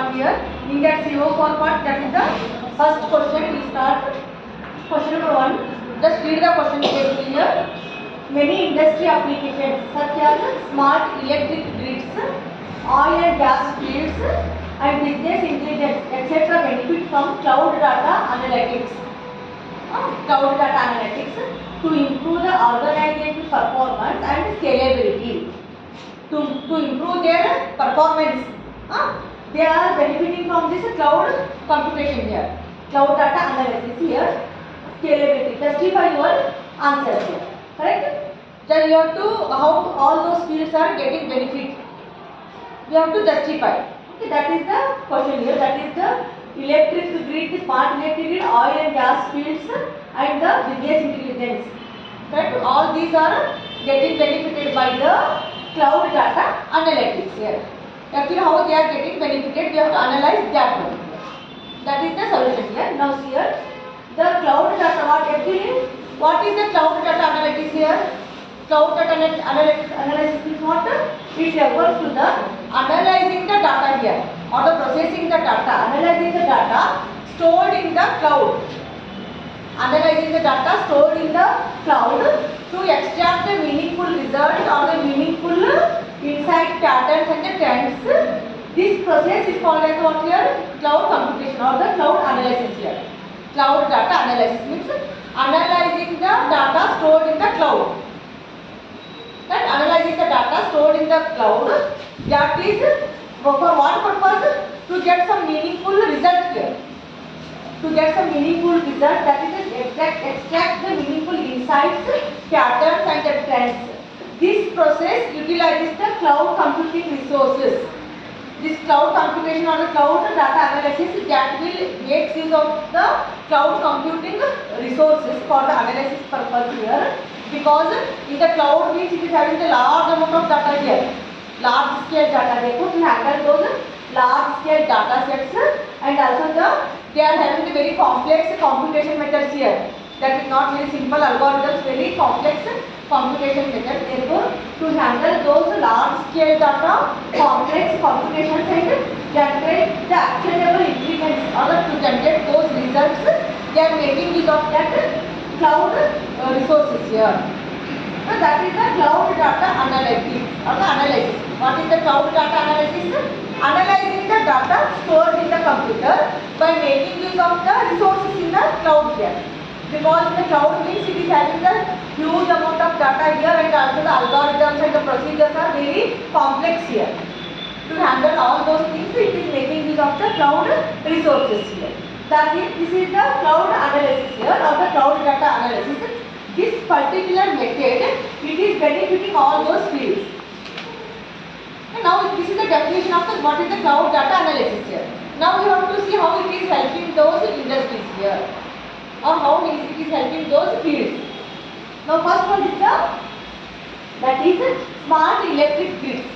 part here. In that CO4 part, that is the first question. We start question number 1. Just read the question carefully here. Many industry applications such as smart electric grids, oil and gas fields, and business intelligence, etc. benefit from cloud data analytics. Cloud data analytics to improve the organizational performance and scalability. To improve their performance, they are benefiting from this cloud computation here. Cloud data analysis here. Scalability. Justify your answer here. Correct? Then you have to how all those fields are getting benefit. You have to justify. Okay, that is the question here. That is the electric grid, smart electric grid, oil and gas fields, and the business intelligence. Correct? All these are getting benefited by the cloud data analytics here. Actually, how they are getting benefited, we have to analyze that one. That is the solution here. Now here, the cloud data. What is the cloud data analytics here? Cloud data analysis is what? It refers to the analyzing the data here, or the processing the data, analyzing the data stored in the cloud. Analyzing the data stored in the cloud to extract the meaningful result or the meaningful insight patterns and the trends. This process is called as what here? Cloud computation or the cloud analysis here. Cloud data analysis means analyzing the data stored in the cloud. That analyzing the data stored in the cloud, that is for what purpose? To get some meaningful result here. To get some meaningful result, that is extract the meaningful insights, patterns and the trends. This process utilizes the cloud computing resources. This cloud computation or the cloud data analysis, that will make use of the cloud computing resources for the analysis purpose here. Because in the cloud means it is having the large amount of data here. Large scale data. Therefore, to handle those large scale data sets, and also they are having the very complex computation methods here. That is not very simple algorithms, very complex computation methods. Therefore, to handle those large scale data, complex computations and generate the actionable intelligence, or to generate those results, they are making use of that cloud resources here. So that is the cloud data analytics or the analysis. What is the cloud data analysis? Analyzing the data stored in the computer by making use of the resources in the cloud here. Because in the cloud means it is having the huge amount of data here, and also the algorithms and the procedures are very complex here. To handle all those things, it is making use of the cloud resources here. That is, this is the cloud analysis here or the cloud data analysis. This particular method, it is benefiting all those fields. And now this is the definition of the what is the cloud data analysis here. Now we have to see how it is helping those industries here, or how it is helping those fields. Now first one is that is smart electric grids.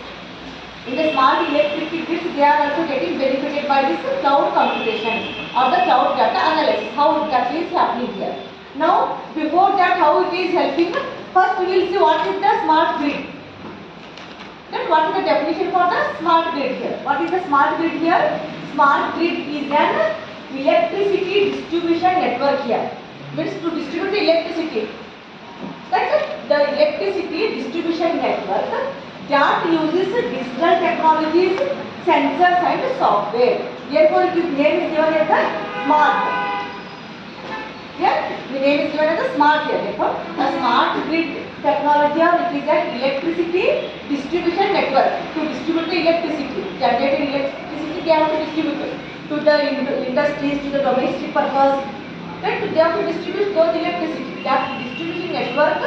In the smart electric grids, they are also getting benefited by this cloud computation or the cloud data analysis. How that is happening here. Now before that, how it is helping? First we will see what is the smart grid. Then what is the definition for the smart grid here? What is the smart grid here? Smart grid is an electricity distribution network here. Means to distribute the electricity. That's it. The electricity distribution network that uses digital technologies, sensors and software. Therefore, its name is given as the smart. Here, the name is given as the smart here. Therefore, a smart grid technology, or it is an electricity distribution network. To distribute the electricity, generated electricity, they have to distribute it to the industries, to the domestic purpose. Right? They have to distribute those electricity. That distribution network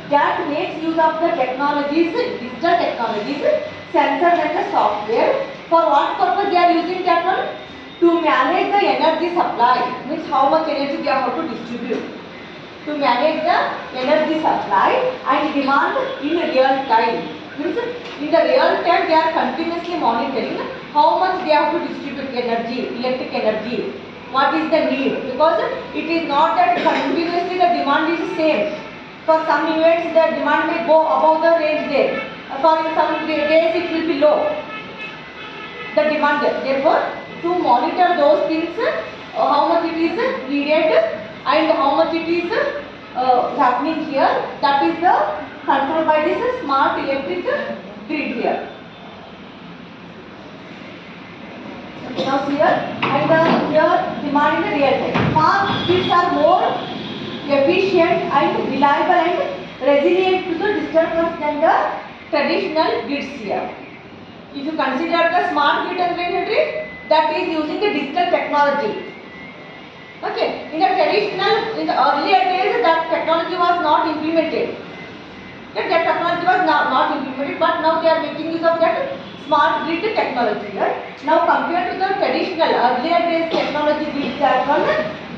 that makes use of the technologies, digital technologies, sensors and the software. For what purpose they are using that one? To manage the energy supply. Means how much energy they have to distribute. To manage the energy supply and demand in real time. Means in the real time they are continuously monitoring how much they have to distribute energy, electric energy. What is the need? Because it is not that continuously the demand is the same. For some events the demand may go above the range there. For some days it will be low. The demand there. Therefore, to monitor those things, how much it is needed and how much it is happening here. That is the control by this smart electric grid here. Now here and here demand in the real time. Smart grids are more efficient and reliable and resilient to the disturbance than the traditional grids here. If you consider the smart grid and grid, that is using the digital technology. Okay, in the earlier days that technology was not implemented. That technology was not implemented, but now they are making use of that smart grid technology. Right? Now compared to the traditional earlier days technology grids that one,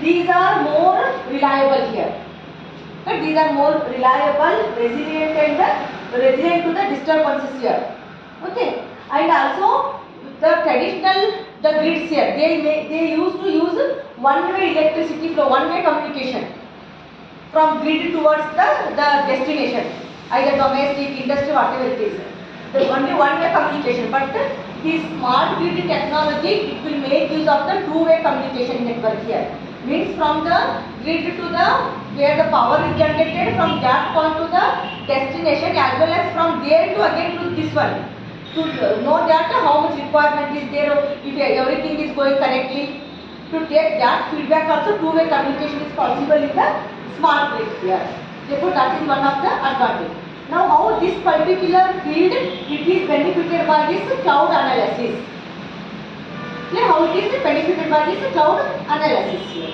these are more reliable here. But these are more reliable, resilient and resilient to the disturbances here. Okay, and also the traditional grids here, they used to use one-way electricity flow, one-way communication from grid towards the destination, either domestic, industry, whatever it is. The only one-way communication, but the smart grid technology, it will make use of the two-way communication network here. Means from the grid to the where the power is generated, from that point to the destination, as well as from there to again to this one. To know that how much requirement is there, if everything is going correctly, to take that feedback also, two-way communication is possible in the smart grid here. Therefore, that is one of the advantage. Now, how this particular field, it is benefited by this cloud analysis. Clear how it is benefited by this cloud analysis here.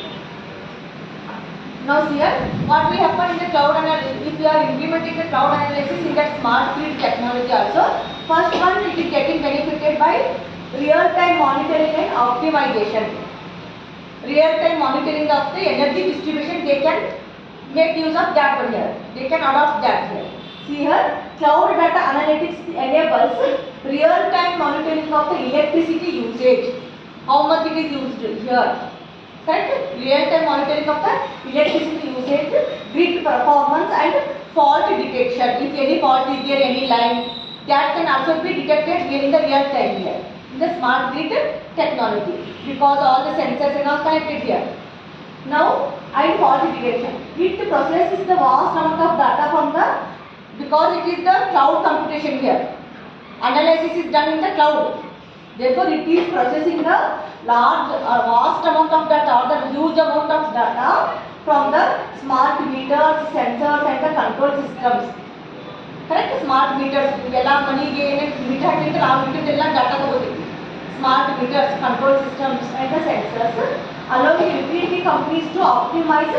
Now here, what will happen in the cloud analysis, if we are implementing the cloud analysis in that smart grid technology also, first one, it is getting benefited by real-time monitoring and optimization. Real-time monitoring of the energy distribution, they can make use of that one here. They can adopt that here. See here, cloud data analytics enables real-time monitoring of the electricity usage. How much it is used here. Correct? Real-time monitoring of the electricity usage, grid performance and fault detection. If any fault is there, any line, that can also be detected here in the real time here. In the smart grid technology. Because all the sensors are now connected here. Now, and fault detection. It processes the vast amount of data from the, because it is the cloud computation here. Analysis is done in the cloud. Therefore, it is processing the large vast amount of data or the huge amount of data from the smart meters, sensors and the control systems. Correct? Smart meters, yella money gain meter hackling data tagoti. Smart meters, control systems and the sensors allowing utility companies to optimize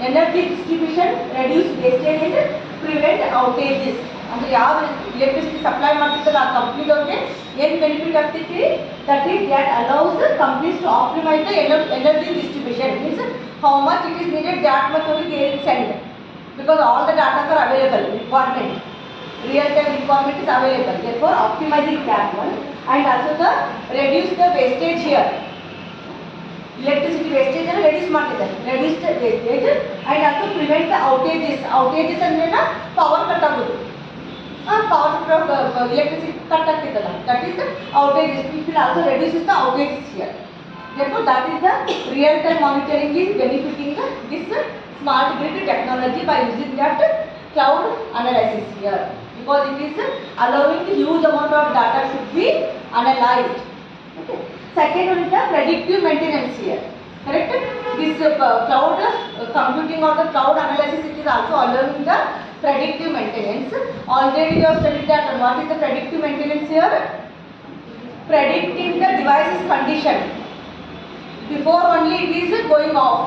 energy distribution, reduce wastage and prevent outages. ಅಂದರೆ ಯಾವ electricity supply ಮಾಡ್ತಿರ್ತಾರೆ ಆ ಕಂಪ್ನಿದವ್ರಿಗೆ ಏನು benefit ಆಗ್ತೈತಿ, that is that allows the companies to optimize the energy distribution. Means how much it is needed, that much only they will send, because all the data are available, requirement, real time requirement is available. Therefore optimizing that one and also the reduce the wastage here. Electricity wastage and reduce the wastage and also prevent the outages. Outages ಅಂದ್ರೆ power cut ಆಗೋದು. Power electricity cut ಆಗ್ತಿದಲ್ಲ, that is the outages. It will also reduces the outages here. Therefore, that is the real time monitoring is benefiting this smart grid technology by using that cloud analysis here, because it is allowing the huge amount of data should be analyzed. Okay. Second one is the predictive maintenance here. Correct? This cloud computing or the cloud analysis, it is also allowing the predictive maintenance. Already we have studied that. And what is the predictive maintenance here? Predicting the device's condition before only it is going off.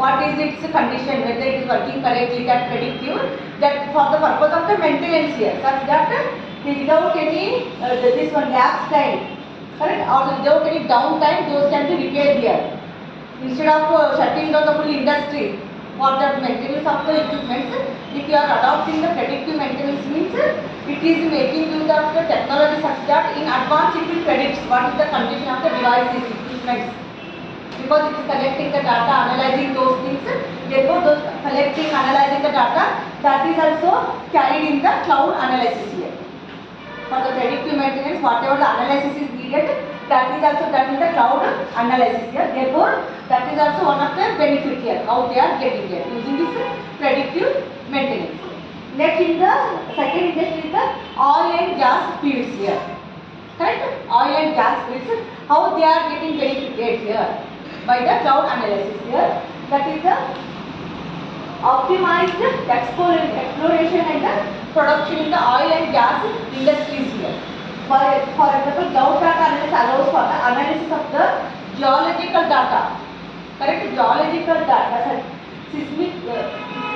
What is its condition, whether it is working correctly, that predictive, that for the purpose of the maintenance here, such that without any this one lapse time, correct, or without any downtime, those can be repaired here. Instead of shutting down the full industry for the maintenance of the equipment, if you are adopting the predictive maintenance, means it is making use of the technology such that in advance it will predict what is the condition of the devices, equipments. Because it is collecting the data, analyzing those things. Therefore, those collecting, analyzing the data, that is also carried in the cloud analysis here. For the predictive maintenance, whatever the analysis is needed, That is also done in the cloud analysis here. Therefore, that is also one of the benefit here. How they are getting there using this predictive maintenance. Next, in the second industry is the oil and gas fields here. Correct? Oil and gas fields. How they are getting benefited here by the cloud analysis here. That is the optimized exploration and the production in the oil and gas industries here. For example, cloud data analysis allows for the analysis of the geological data. Correct? Geological data, seismic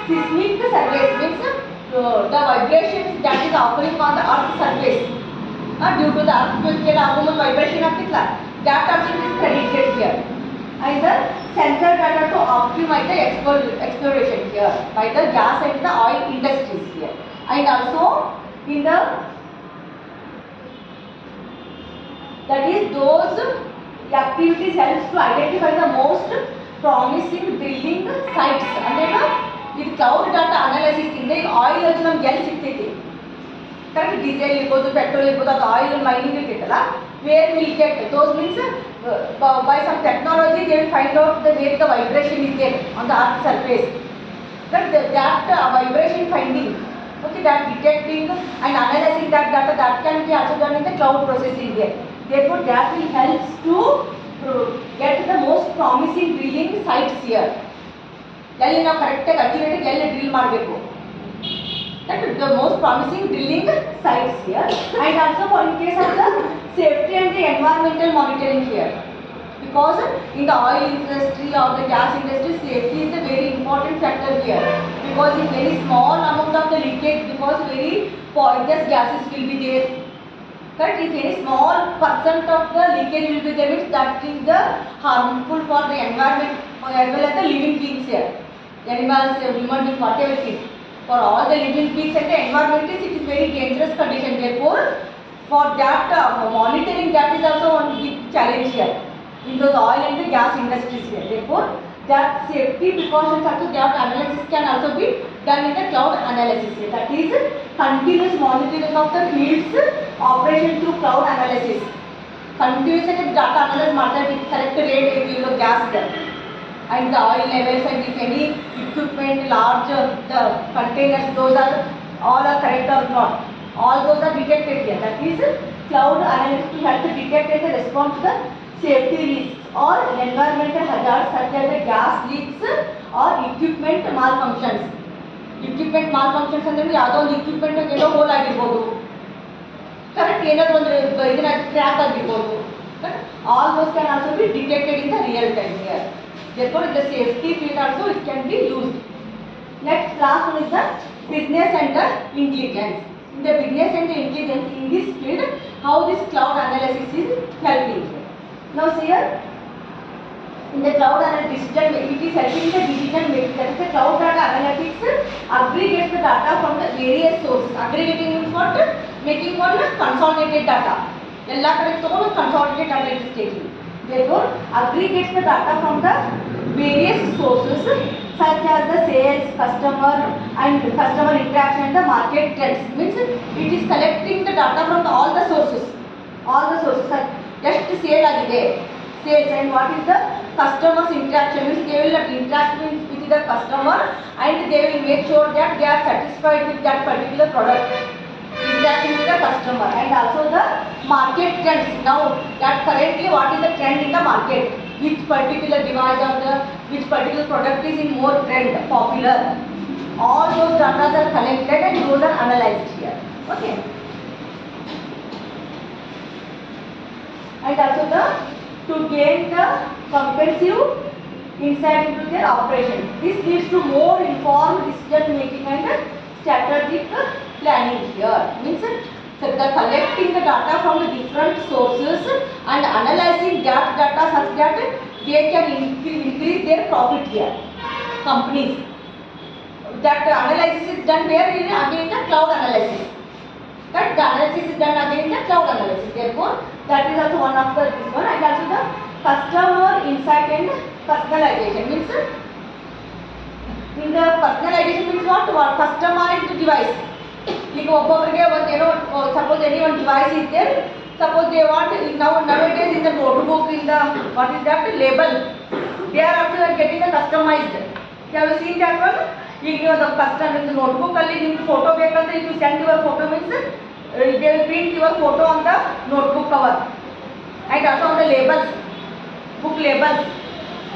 surveys means the vibrations that is occurring on the earth surface due to the earthquake vibration of the that also is predicted here. And the sensor data to optimize the exploration here by the gas and the oil industries here. And also in the that is those activities helps to identify the most promising drilling sites. And with cloud data analysis in the oil also ನಮ್ಗೆ ಎಲ್ಲಿ ಸಿಗ್ತೈತಿ correct diesel ಇರ್ಬೋದು petrol ಇರ್ಬೋದು ಅದು oil mining ಇರ್ತೈತಲ್ಲ where will get those means by some technology they will find out where the vibration is there on the earth surface. That vibration finding, okay, that detecting and analyzing that data, that can be also done in the cloud processing there. Therefore, that will help to get the most promising drilling sites here. ಎಲ್ಲಿ ನಾವು ಕರೆಕ್ಟಾಗಿ accurate ಎಲ್ಲಿ drill ಮಾಡಬೇಕು, that is the most promising drilling sites here. And also for in case of the safety and the environmental monitoring here, because in the oil industry or the gas industry, safety is a very important factor here, because if very small amount of the leakage, because very poisonous gases will be there. Correct? If any small percent of the leakage will be there, means that is the harmful for the environment as well as the living beings here, animals, human beings, whatever it is. For all the living beings and the environment, it is very dangerous condition. Therefore, for that monitoring, that is also one big challenge here in those oil and the gas industries here. Therefore, that safety precautions also, that analysis can also be done in the cloud analysis here. That is continuous monitoring of the fields operation through cloud analysis. Continuous data analysis ಮಾಡ್ತಾರೆ with correct rate of gas and the oil levels, and if any equipment large the containers, those are all are correct or not, all those are detected here. That is cloud analysis to help to detect and respond to the safety risks or environmental hazards such as the gas leaks or equipment malfunctions. Equipment malfunctions ಅಂದ್ರೆ ಯಾವುದೋ ಒಂದು equipment ಏನೋ hole ಆಗಿರ್ಬೋದು, correct ಏನಾದರೂ ಒಂದು ಇದನ್ನ crack ಆಗಿರ್ಬೋದು, all those can also be detected in the real time here. Therefore, in the safety field also it can be used. Next, last one is the business and the intelligence. In the business and the intelligence in this field, how this cloud analysis is helping. Now, see here, in the cloud analysis, it is helping the decision making. That is the cloud data analytics aggregates the data from the various sources. Aggregating means what? Making one consolidated data. Ella kade togonu consolidated data is taking. Therefore, aggregates the data from the various sources such as the sales, customer and customer interaction and the market trends. Means it is collecting the data from all the sources. All the sources. Just sale agide, sales, and what is the customers interaction, means they will interact with the customer and they will make sure that they are satisfied with that particular product. Interacting with the customer, and also the market trends. Now that currently what is the trend in the market, which particular device or the which particular product is in more trend popular, all those data are collected and those are analyzed here. Okay. And also to gain the comprehensive insight into their operation. This leads to more informed decision making and strategic planning here. Means the collecting the data from the different sources and analyzing that data such that they can increase their profit here. Companies. That analysis is done where in again the cloud analysis. That the analysis is done again in the cloud analysis. Therefore, that is also one of the this one. And also the customer insight and personalization. Means in the personalization means what? Customized device. ಈಗ ಒಬ್ಬೊಬ್ಬರಿಗೆ ಒಂದು ಏನೋ suppose any ಒಂದು device ಇದೆ, Suppose they want nowadays in the notebook, in the what is that label, they are also getting the customized. Have you seen that one? If you are the custom in the notebook, only you photo bekante, if you send your photo means they will print your photo on the notebook cover and also on the labels, book labels.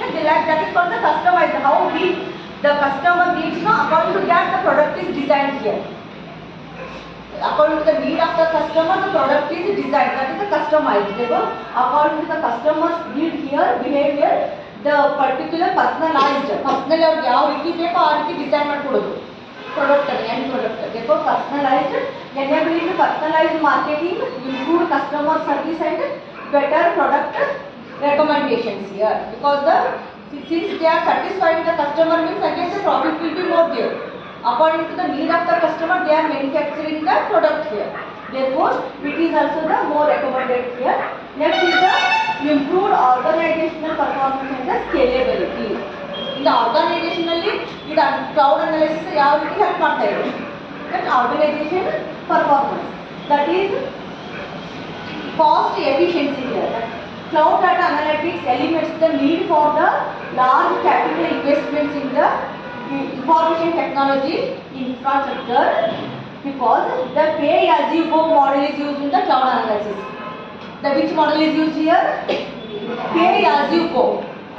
And that is called the customized. How the customer needs, according to that the product is designed here. According to the need of the customer, the product is designed. That is the customized. Therefore, according to the customer's need here, behavior, the particular personalized, personal or ಯಾವ ರೀತಿ ಬೇಕೋ ಆ ರೀತಿ design ಮಾಡಿಕೊಡೋದು product end product. Therefore, personalized, enabling personalized marketing, improved customer service and better product recommendations here. Because since they are satisfying the customer means again the profit will be more there. According to the need of the customer, they are manufacturing the product here. Therefore, it is also the more recommended here. Next is the improved organizational performance and the scalability. In the organizationally, the cloud analysis ಯಾವ ರೀತಿ help ಮಾಡ್ತಾ ಇದೆ? That organization performance. That is cost efficiency here. Cloud data analytics eliminates the need for the large capital investments in the information technology infrastructure because the pay as you go model is used in the cloud analysis. The which model is used here? Pay as you go.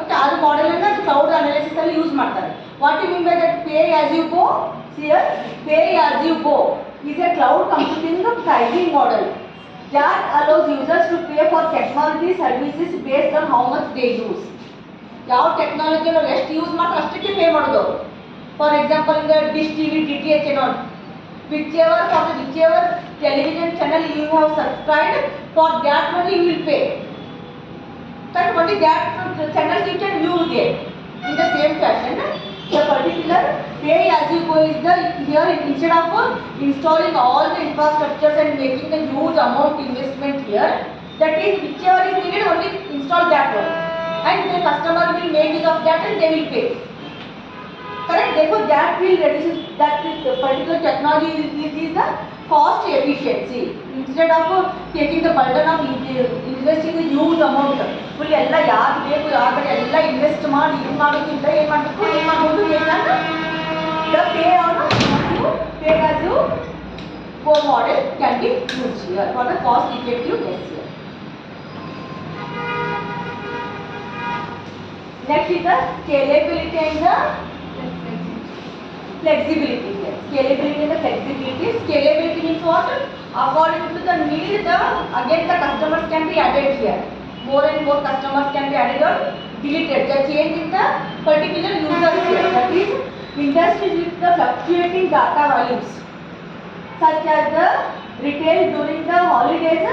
Okay, ಅದು model ಅನ್ನು cloud analysis ಅಲ್ಲಿ use ಮಾಡ್ತಾರೆ. What do you mean by that pay as you go? Here, pay as you go is a cloud computing pricing model that allows users to pay for technology services based on how much they use. ಯಾವ technology ಅವರು ಎಷ್ಟು use ಮಾಡ್ತಾರೆ ಅಷ್ಟಕ್ಕೆ pay ಮಾಡೋದು. For example, in the dish TV, DTH and all, whichever television channel you have subscribed, for that only you will pay. That only that channels you can view there. In the same fashion, the particular pay as you go is the here instead of installing all the infrastructures and making the huge amount investment here, that is whichever is needed only install that one, and the customer will make use of that and they will pay. Correct? Therefore, that will reduce that particular technology is the cost efficiency. Instead of taking the burden of investing a huge amount, full ಎಲ್ಲ ಯಾರು ಬೇಕು ಆ ಕಡೆ ಎಲ್ಲ invest ಮಾಡಿ ಇದು ಮಾಡೋದ್ರಿಂದ ಏನು ಮಾಡಬೇಕು ಏನು ಮಾಡ್ಬೋದು ಬೇಕಂದ್ರೆ the pay as you go model can be used here for the cost effectiveness here. Next is the scalability and the flexibility here. Scalability and the flexibility. Scalability means what? According to the need, again the customers can be added here. More and more customers can be added or deleted. The change in the particular users here. That is industries with the fluctuating data volumes, such as the retail during the holidays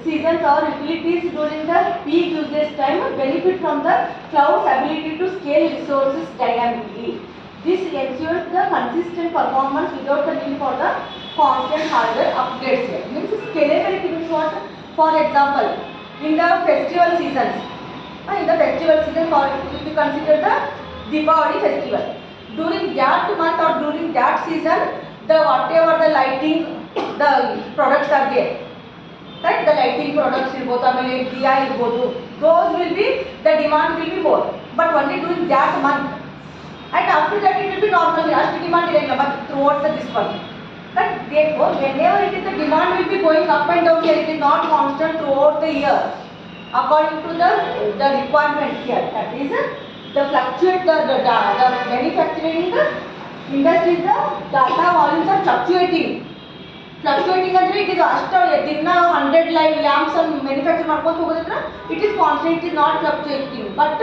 seasons or utilities during the peak usage time benefit from the cloud's ability to scale resources dynamically. This ensures the consistent performance without the need for the constant hardware upgrades here. Means scalability means what? For example, in the festival seasons, for if you consider the Deepavali festival, during that month or during that season, the whatever the lighting, the products are there, right? The lighting products irbodu, amele diya irbodu, those will be, the demand will be more, but only during that month. And after that it will be normal, as demand irengla, but throughout this one. But therefore, whenever it is the demand will be going up and down here, it is not constant throughout the year. According to the requirement here, that is the fluctuate the manufacturing industry, the data volumes are fluctuating. Fluctuating ಅಂದ್ರೆ it is ಅಷ್ಟು ದಿನ 100 lamps manufacture ಮಾಡ್ಕೊಂಡು ಹೋಗೋದಿದ್ರೆ it is constant, it is not fluctuating. But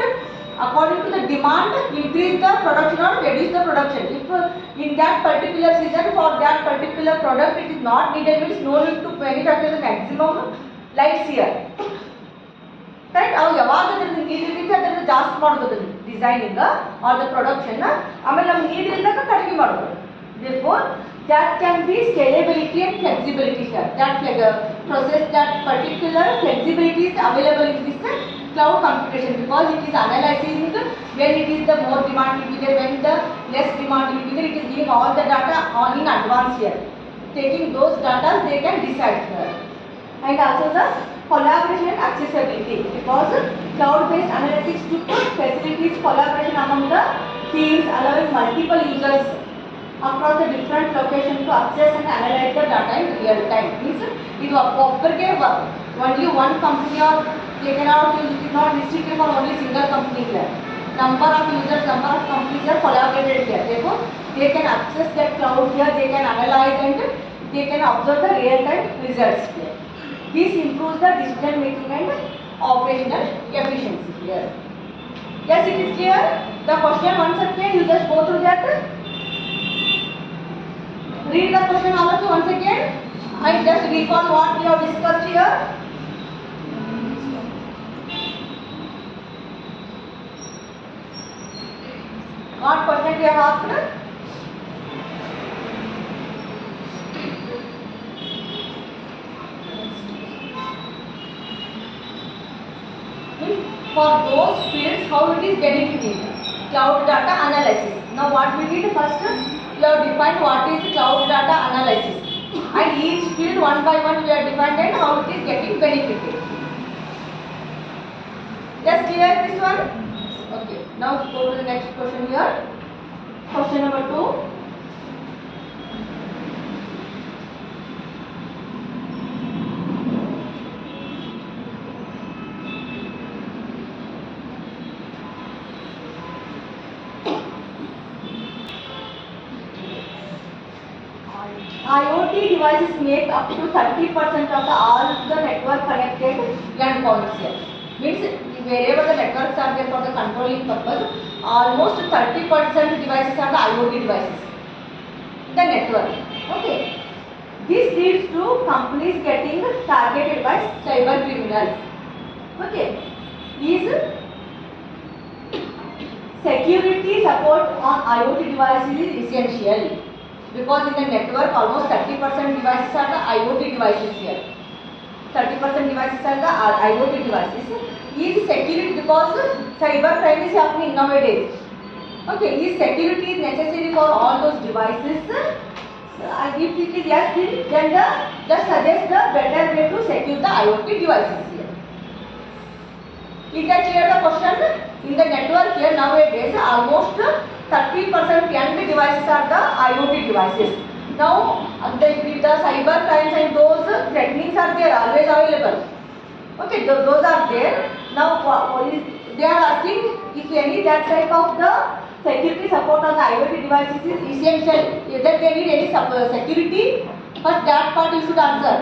according to the demand, increase the production or reduce the production. If in that particular season for that particular product it is not needed, means no need to manufacture the maximum lights here. Correct? ಅವು ಯಾವಾಗ ಅದನ್ನು need ಇರುತ್ತೆ ಅದನ್ನು ಜಾಸ್ತಿ ಮಾಡೋದು designing are the production, ಆಮೇಲೆ ನಮ್ಗೆ need ಇದ್ದಾಗ ಕಡಿಮೆ ಮಾಡೋದು. Therefore, that can be scalability and flexibility here. That process, that particular flexibility is available in this cloud computation because it is analyzing when it is the more demand will be there, when the less demand will be there. It is giving all the data on in advance here. Taking those data, they can decide here. and also the collaboration and accessibility, because cloud-based analytics to facilitates collaboration among the teams, allowing multiple users across the different locations to access and analyze the data in real time. Means ಇದು ಒಬ್ಬರಿಗೆ only one company or they cannot use, it is not restricted for only single company here. Number of users, number of companies are collaborated here. Therefore, they can access that cloud here, they can analyze and they can observe the real time results here. This improves the decision making and operational efficiency here. Yes, it is clear. The question once again, you just go through that. Read the question also once again. I just recall what we have discussed here. What question we have asked? For those fields, how it is benefiting? Cloud data analysis. Now what we did first, we have defined what is cloud data analysis, and each field one by one we have defined and how it is getting benefited. Just clear this one? Okay. Now go to the next question here. Question number 2. IoT devices make up to 30% of all the network connected endpoints here. Means wherever the networks are there for the controlling purpose, almost 30% devices are the IoT devices. The network. Okay. This leads to companies getting targeted by cyber criminals. Okay. Is security support on IoT devices is essential, because in the network almost 30% devices are the IoT devices here. 30% devices are the IoT devices. Is security, because cyber crime is happening nowadays. Okay, is security is necessary for all those devices? If it is yes, then just suggest the better way to secure the IoT devices here. Is that clear the question? In the network here nowadays almost 30% end devices are the IoT devices. Now the cyber crimes and those threatenings are there, always available. Okay, those are there. Now they are asking if any that type of the security support on the IoT devices is essential. Whether they need any security, first that part you should answer.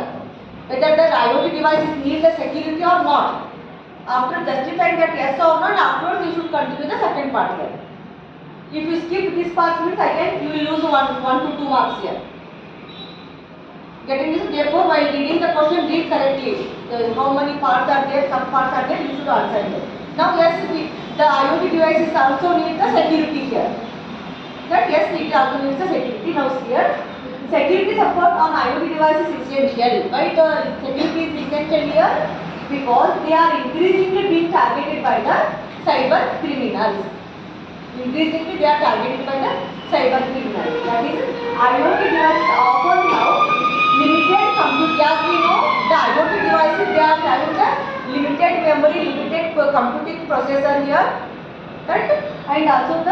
Whether the IoT devices need the security or not. After justifying that yes or no, afterwards you should continue the second part here. If you skip this part means again you will lose 1 to 2 marks here. Getting this? Therefore, while reading the question, read correctly. How many parts are there, some parts are there, you should answer it. Now yes, the IoT devices also need the security here. That yes, it also needs the security. Now here, security support on IoT devices is essential. Why the security is essential here? Because they are increasingly being targeted by the cyber criminals. Increasingly they are targeted by the cyber criminals. That is, IoT devices often have limited compute. As we know, the IoT devices, they are having the limited memory, limited computing processor here, right? And also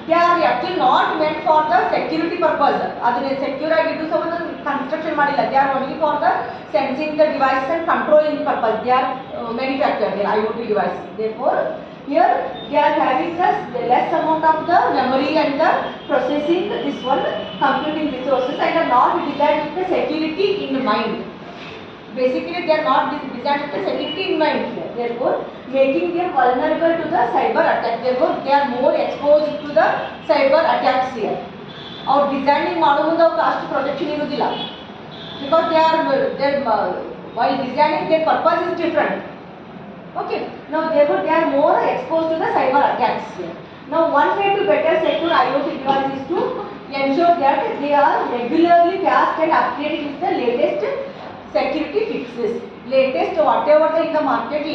they are actually not meant for the security purpose. Other secure ಆಗಿದ್ದು some construction ಮಾಡಿಲ್ಲ. They are only for the sensing the devices and controlling purpose. They are manufactured, their IoT devices. Therefore, here they are having the less amount of the memory and the processing this one computing resources, and are not designed with the security in mind. Basically, they are not designed with the security in mind here. Therefore, making them vulnerable to the cyber attack. Therefore, they are more exposed to the cyber attacks here. Our designing ಮಾಡುವುದು ಅಷ್ಟು protection ಇರುವುದಿಲ್ಲ, because they are while designing their purpose is different. Okay. Now therefore they are more exposed to the cyber attacks here. Now one way to better secure IoT devices is to ensure that they are regularly patched and updated with the latest security fixes. Latest whatever in the market,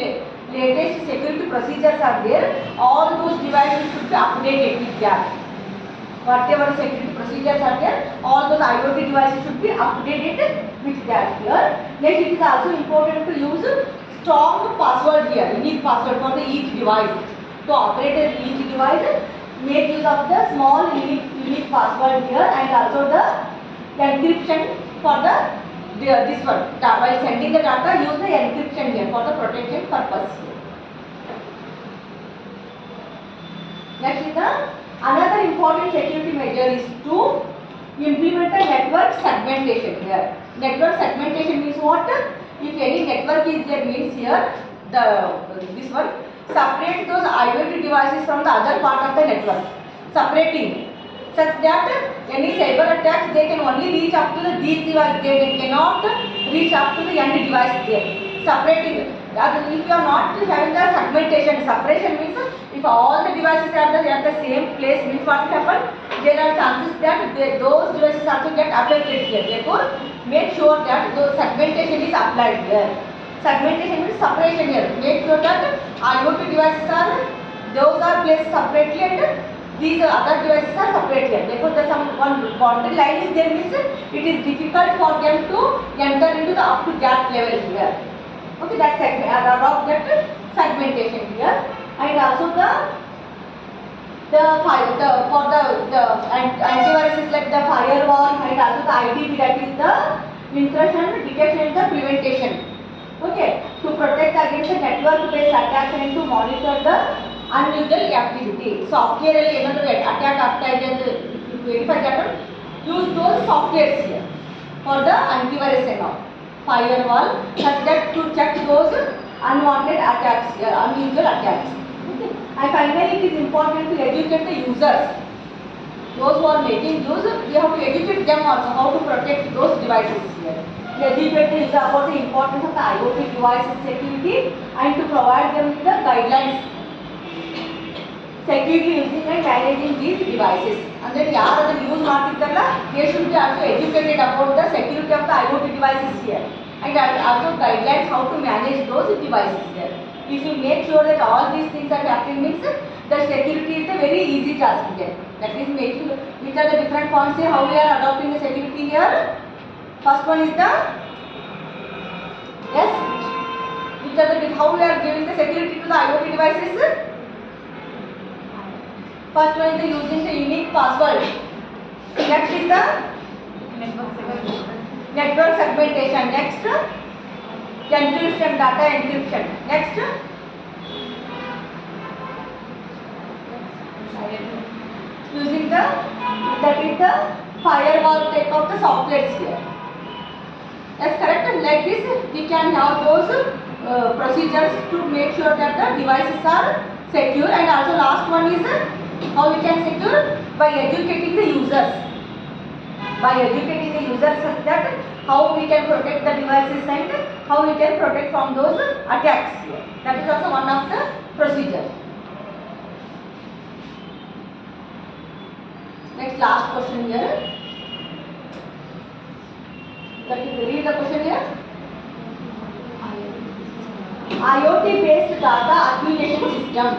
latest security procedures are there. All those devices should be updated with that. Whatever security procedures are there. All those IoT devices should be updated with that here. Next, it is also important to use strong password here, unique password for the each device. To operate each device, make use of the small unique password here, and also the encryption for this one. While sending the data, use the encryption here for the protection purpose here. Next is another important security measure is to implement the network segmentation here. Network segmentation means what? If any network is there, means here this one, separate those IoT devices from the other part of the network, separating such that any cyber attacks, they can only reach up to these devices, they cannot reach up to the end device there. Separating. If you are not having the segmentation, separation means if all the devices are at the same place, means what will happen? There are chances that those devices also get affected here. Therefore, make sure that the segmentation is applied here. Segmentation means separation here. Make sure that IoT devices those are placed separately and these other devices are separate here. Therefore, the one boundary line is there, means it is difficult for them to enter into the up to that level here. Okay, that segmentation here, and also the antiviruses like the firewall, and also the IDP, that is the intrusion detection and the prevention. Okay, to protect against the network-based attacks and to monitor the unusual activity. Software attack after to verify that, use those softwares here for the antivirus and all. Firewall, such that to check those unwanted attacks, unusual attacks. Okay. And finally, it is important to educate the users. Those who are making use, we have to educate them also how to protect those devices here. Educate the user about the importance of the IoT devices security and to provide them with the guidelines securely using and managing these devices. And then yaar use martittalla, they should be also educated about the security of the IoT devices here, and also guidelines how to manage those devices here. If you make sure that all these things are happening, means the security is a very easy task here. That is making, which are the different points here, how we are adopting the security here. First one is the, yes, which are the, how we are giving the security to the IoT devices. First one is the using the unique password. Next is the network segmentation. Next, encryption, data encryption. Next, using that is the firewall type of the softwares here. That's correct. And like this, we can have those procedures to make sure that the devices are secure. And also last one is how we can secure by educating the users. By educating the users such that how we can protect the devices and how we can protect from those attacks. That is also one of the procedures. Next, last question here. Read the question here. IoT based data acquisition system.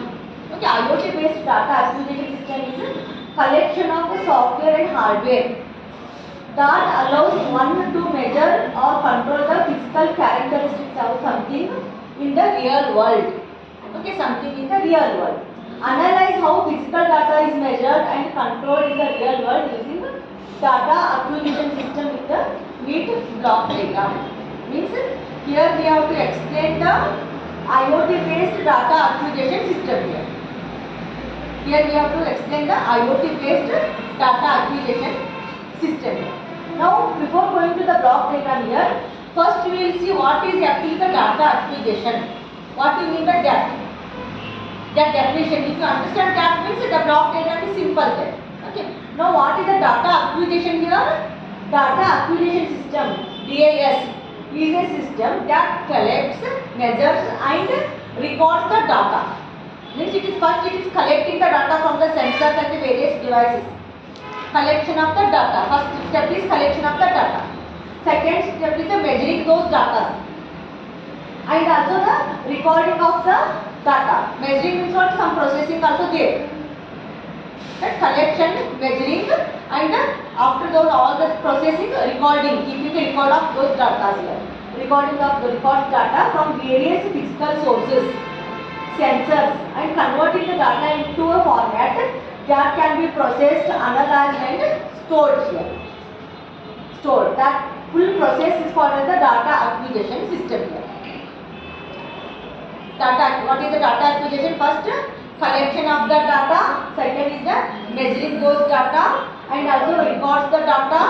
Okay, IoT based data acquisition system is a collection of the software and hardware that allows one to measure or control the physical characteristics of something in the real world. Okay, something in the real world. Analyze how physical data is measured and controlled in the real world using data acquisition system with the neat block diagram. Means here we have to explain the IoT based data acquisition system here. Here we have to explain the IoT based data acquisition system. Now, before going to the block diagram here, first we will see what is actually the data acquisition. What do you mean by that? That definition. If you understand that, means the block diagram is simple there. Okay. Now, what is the data acquisition here? Data acquisition system, DIS, is a system that collects, measures and records the data. Means it is collecting the data from the sensors and the various devices. Collection of the data. First step is collection of the data. Second step is the measuring those data. And also the recording of the data. Measuring means what? Some processing also there. That collection, measuring, and after those all the processing, recording, keeping a record of those data here. Recording of the record data from various physical sources, sensors, and converting the data into a format that can be processed, analyzed, and stored here. Stored. That full process is called as the data acquisition system here. What is the data acquisition? First, collection of the data. Second is the measuring those data, and also records the data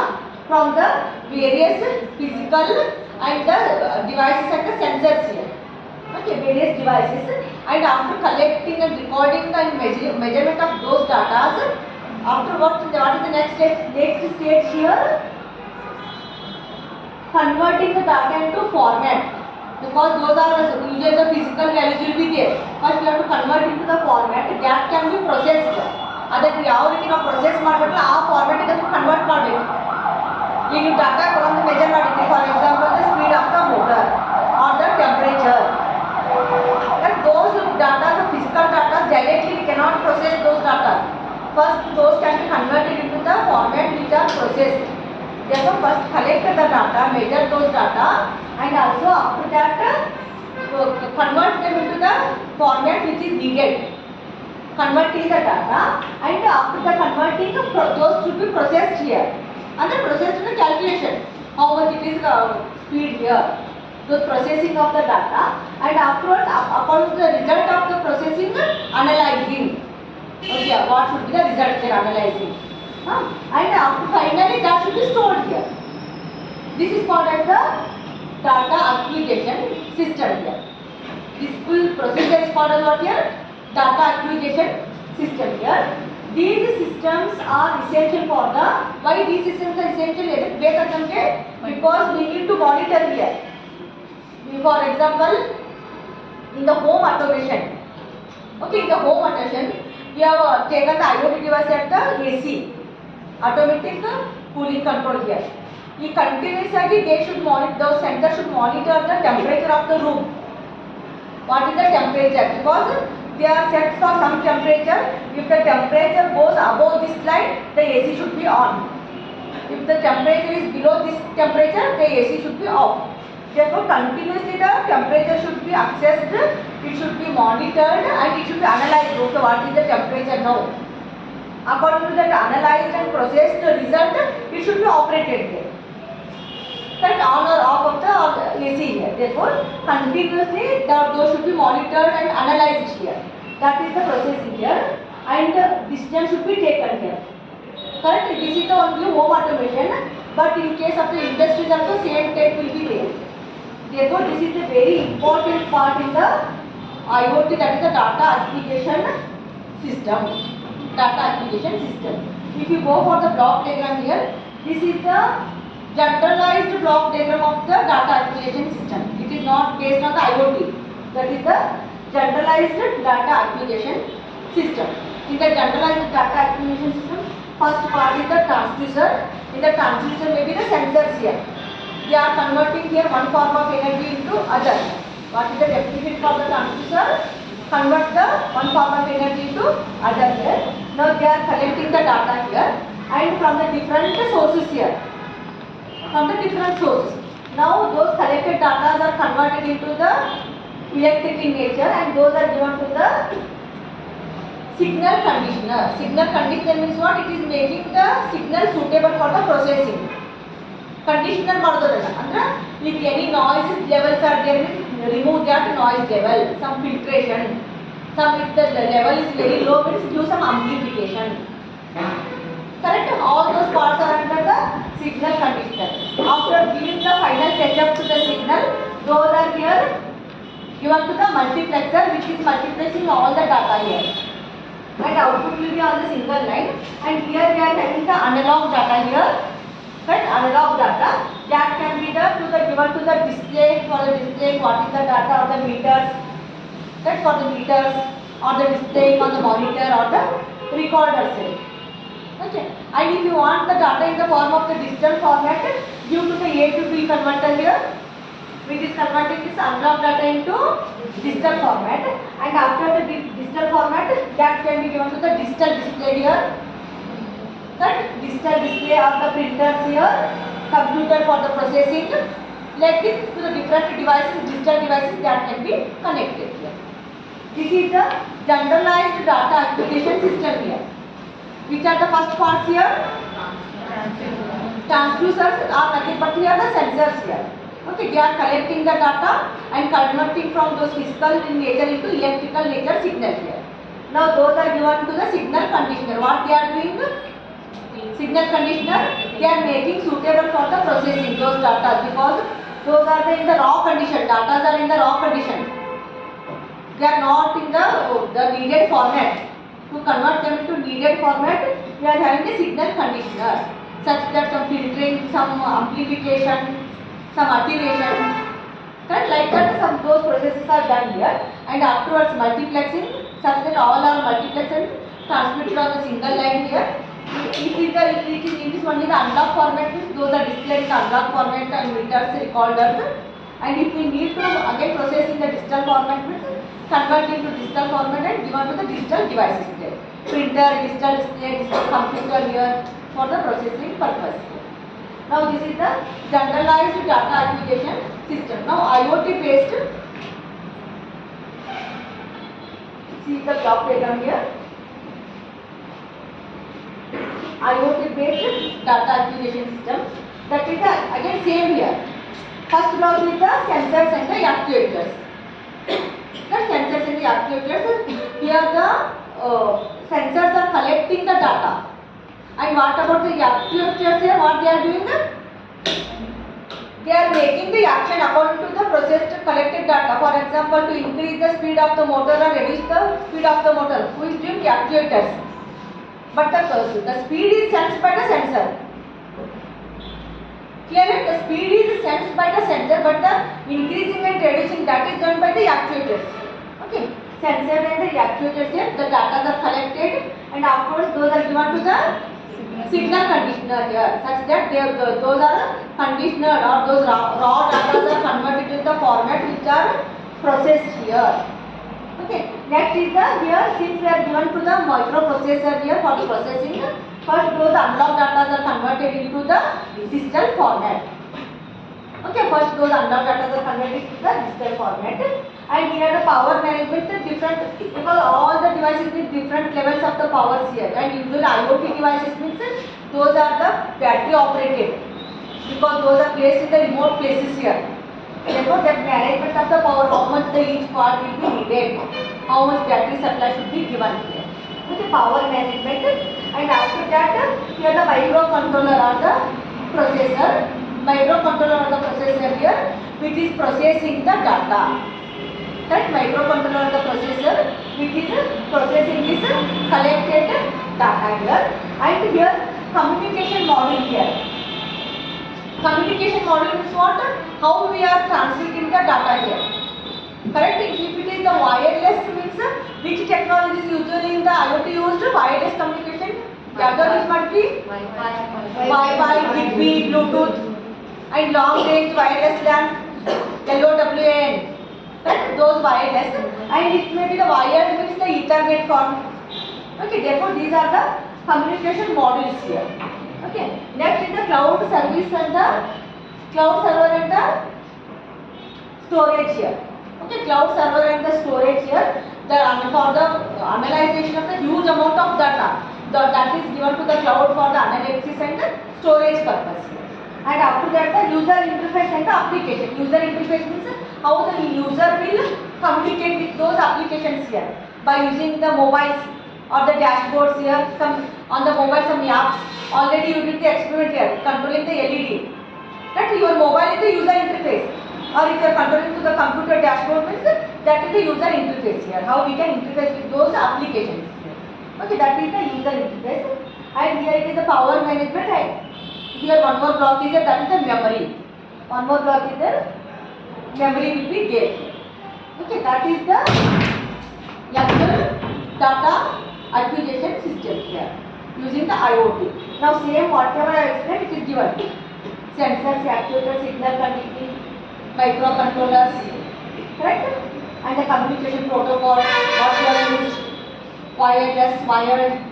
from the various physical and the devices and the sensors here. Okay, various devices. And after collecting and recording and measurement of those data, after what is the next stage? Next stage here, converting the data into format. Because those are usually the physical values will be there. First you have to convert into the format that can be processed. ಅದಕ್ಕೆ ಯಾವ ರೀತಿ ನಾವು process ಮಾಡಬೇಕಲ್ಲ ಆ format ಅದಕ್ಕೆ convert ಮಾಡಬೇಕು. ಈಗ ನೀವು ಡಾಟಾ ಒಂದು ಮೆಜರ್ ಮಾಡಿದ್ರಿ, for example the speed of the motor are the temperature. But those data, the physical data, directly we cannot process those data. First those can be converted into the format which are processed. Therefore first collect the data, measure those data, and also after that convert them into the format which is needed. Converting the data, and after the converting those should be processed here, and then processed in the calculation how much it is speed here. The processing of the data, and afterwards according to the result of the processing, analyzing. Okay, what should be the result they are analyzing, and after finally that should be stored here. This is called as the data acquisition system here. This full procedure is called as what here? Data acquisition system here. These systems are essential for the, why these systems are essential? Because we need to monitor here. For example, in the home automation, okay, in the home automation, we have taken the IIOT device at the AC, automatic cooling control here. You continuously they should monitor, those sensors should monitor the temperature of the room. What is the temperature? Because they are set for some temperature. If the temperature goes above this line, the AC should be on. If the temperature is below this temperature, the AC should be off. Therefore, continuously the temperature should be accessed, it should be monitored, and it should be analyzed. Okay, what is the temperature now? According to that analyzed and processed result, it should be operated there. That on or off of the AC here. Therefore, continuously those should be monitored and analyzed here. That is the processing here, and decision should be taken here. Correct? This is the only home automation, but in case of the industries also same type will be there. Therefore, this is a very important part in the IIOT, that is the data acquisition system. Data acquisition system. If you go for the block diagram here, this is the generalized block diagram of the data acquisition system. It is not based on the IIOT. That is the generalized data acquisition system. In the generalized data acquisition system, first part is the transducer. In the transducer may be the sensors here. They are converting here one form of energy into other. What is the definition of the transducer? Convert the one form of energy into other here. Now they are collecting the data here, and from the different sources here. From the different sources. Now those collected data are converted into the electric in nature, and those are given to the signal conditioner. Signal conditioner means what? It is making the signal suitable for the processing. Conditioner ಮಾಡೋದಲ್ಲ ಅಂದ್ರೆ if any noise levels are there, remove that noise level, some filtration. Some if the level is very low, means do some amplification. Correct? All those parts are under the signal conditioner. After giving the final setup to the signal, those are here given to the multiplexer, which is multiplexing all the data here. And output will be on the single line. And here we are having the analog data here. Right? Analog data that can be given to the display. For the display, what is the data or the meters? Right? For the meters or the display on the monitor or the recorder cell. Okay. And if you want the data in the form of the digital format, due to the A to B converter here, which is converting this analog data into digital format, and after the digital format that can be given to the digital display here, that digital display of the printers here, computer for the processing, like this to the different devices, digital devices that can be connected here. This is the generalized data acquisition system here. Which are the first parts here? Transducers are nothing but here the sensors here. Okay, they are collecting the data and converting from those physical in nature into electrical nature signal here. Now those are given to the signal conditioner. What they are doing? Signal conditioner, they are making suitable for the processing those data, because those are in the raw condition. Data are in the raw condition. They are not in the needed format. To convert them into needed format, we are having a signal conditioner, such that some filtering, some amplification, some attenuation, and like that some those processes are done here, and afterwards multiplexing, such that all are multiplexed and transmitted on a single line here. It is only the analog format, those are displayed in the analog format and meters recorders, and if we need to again process in the digital format, convert into digital format and given to the digital devices there. Printer, digital display, digital computer here for the processing purpose. Now this is the generalized data acquisition system. Now IoT based, see the block diagram here. IoT based data acquisition system, that is the again same here. First block is the sensors and the actuators. The sensors and the actuators, here the sensors are collecting the data. And what about the actuators here? What they are doing? They are making the action according to the processed collected data. For example, to increase the speed of the motor or reduce the speed of the motor. Who is doing? The actuators. But the speed is sensed by the sensor. Clearly, the speed is sensed by the sensor, but the increasing and reducing that is done by the actuators. Okay, sensor and the actuators here, the data are collected, and afterwards those are given to the signal conditioner here, such that those are conditioned, or those raw data are converted to the format which are processed here. Okay, next is the here, since we are given to the microprocessor here for the processing, first those analog data are converted into the digital format. Okay, first those analog data are converted into the digital format, and here the power management is different, because all the devices with different levels of the powers here, and usually IoT devices means those are the battery operated, because those are placed in the remote places here. Therefore, that management of the power, how much each part will be needed, how much battery supply should be given here. Okay, power management, and after that, here the microcontroller or the processor, here, which is processing the data. That microcontroller or the processor, which is processing this collected data here, and here communication module here. Communication module is what? How we are transmitting the data here. Correct? If it is the wireless means which technology is usually in the IoT used? Wireless communication. The other is what? Wi-Fi, Zigbee, Bluetooth, and long range wireless LAN, LOWAN. Correct? Those wireless, and it may be the wired means the Ethernet form. Okay. Therefore, these are the communication modules here. Okay. Next is the cloud service and the cloud server and the storage here. Okay, cloud server and the storage here. For the analyzation of the huge amount of data, that is given to the cloud for the analysis and the storage purpose here. And after that, the user interface and the application. User interface means how the user will communicate with those applications here by using the mobiles or the dashboards here. Some on the mobile, some apps. Already you did the experiment here, controlling the LED. That your mobile is the user interface, or if you are controlling to the computer dashboard means that is the user interface here. How we can interface with those applications here. Okay, that is the user interface. And here it is the power management. And here one more block is there, that is the memory. One more block is there, memory will be there. Okay, that is the actual data acquisition system here using the IoT. Now same whatever I explained, it is given. Sensors, actuators, signal conditioning, microcontrollers, correct? And the communication protocol, what you are used, wireless, wired,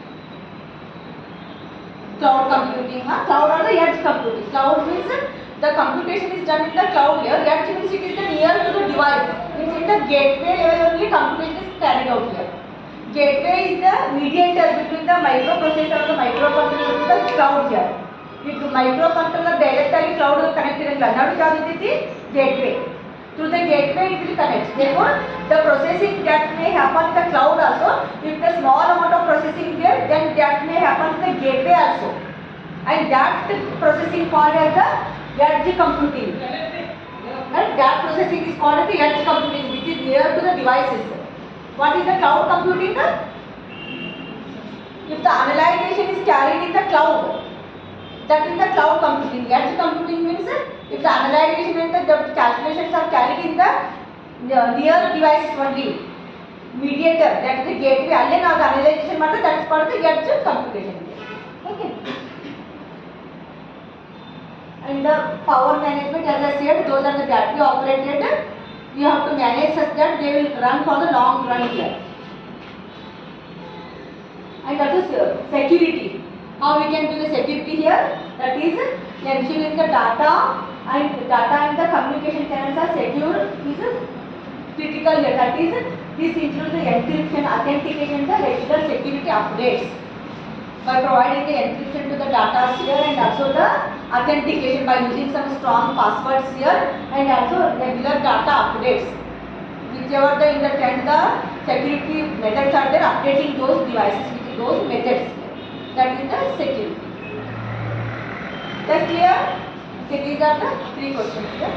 cloud computing. Cloud or the edge computing. Cloud means the computation is done in the cloud layer. Edge means it is the near to the device. Means in the gateway level only computation is carried out here. Gateway is the mediator between the microprocessor or the microcontroller to the cloud here. If the microcontroller directly cloud connected in now it is gateway. Through the gateway it will connect. Therefore, the processing that may happen in the cloud also. If the small amount of processing there, then that may happen in the gateway also. And that processing called as the edge computing. And that processing is called as the edge computing, which is near to the devices. What is the cloud computing? If the analyzation is carried in the cloud, that is the cloud computing. Edge computing means if the analyzation and the calculations are carried in the near devices only. Mediator, that is the gateway. Allen now the analyzation matter, that is called the edge computation. Okay. And the power management, as I said, those are the battery operated. You have to manage such that they will run for the long run here. And that is security. How we can do the security here? That is ensuring the data and the communication channels are secure is critical here. That is, this includes the encryption, authentication, the regular security updates by providing the encryption to the data here and also the authentication by using some strong passwords here and also regular data updates. Whichever in the trend the security methods are there, updating those devices with those methods. That is the security. That's clear? Okay, these are the 3 questions here.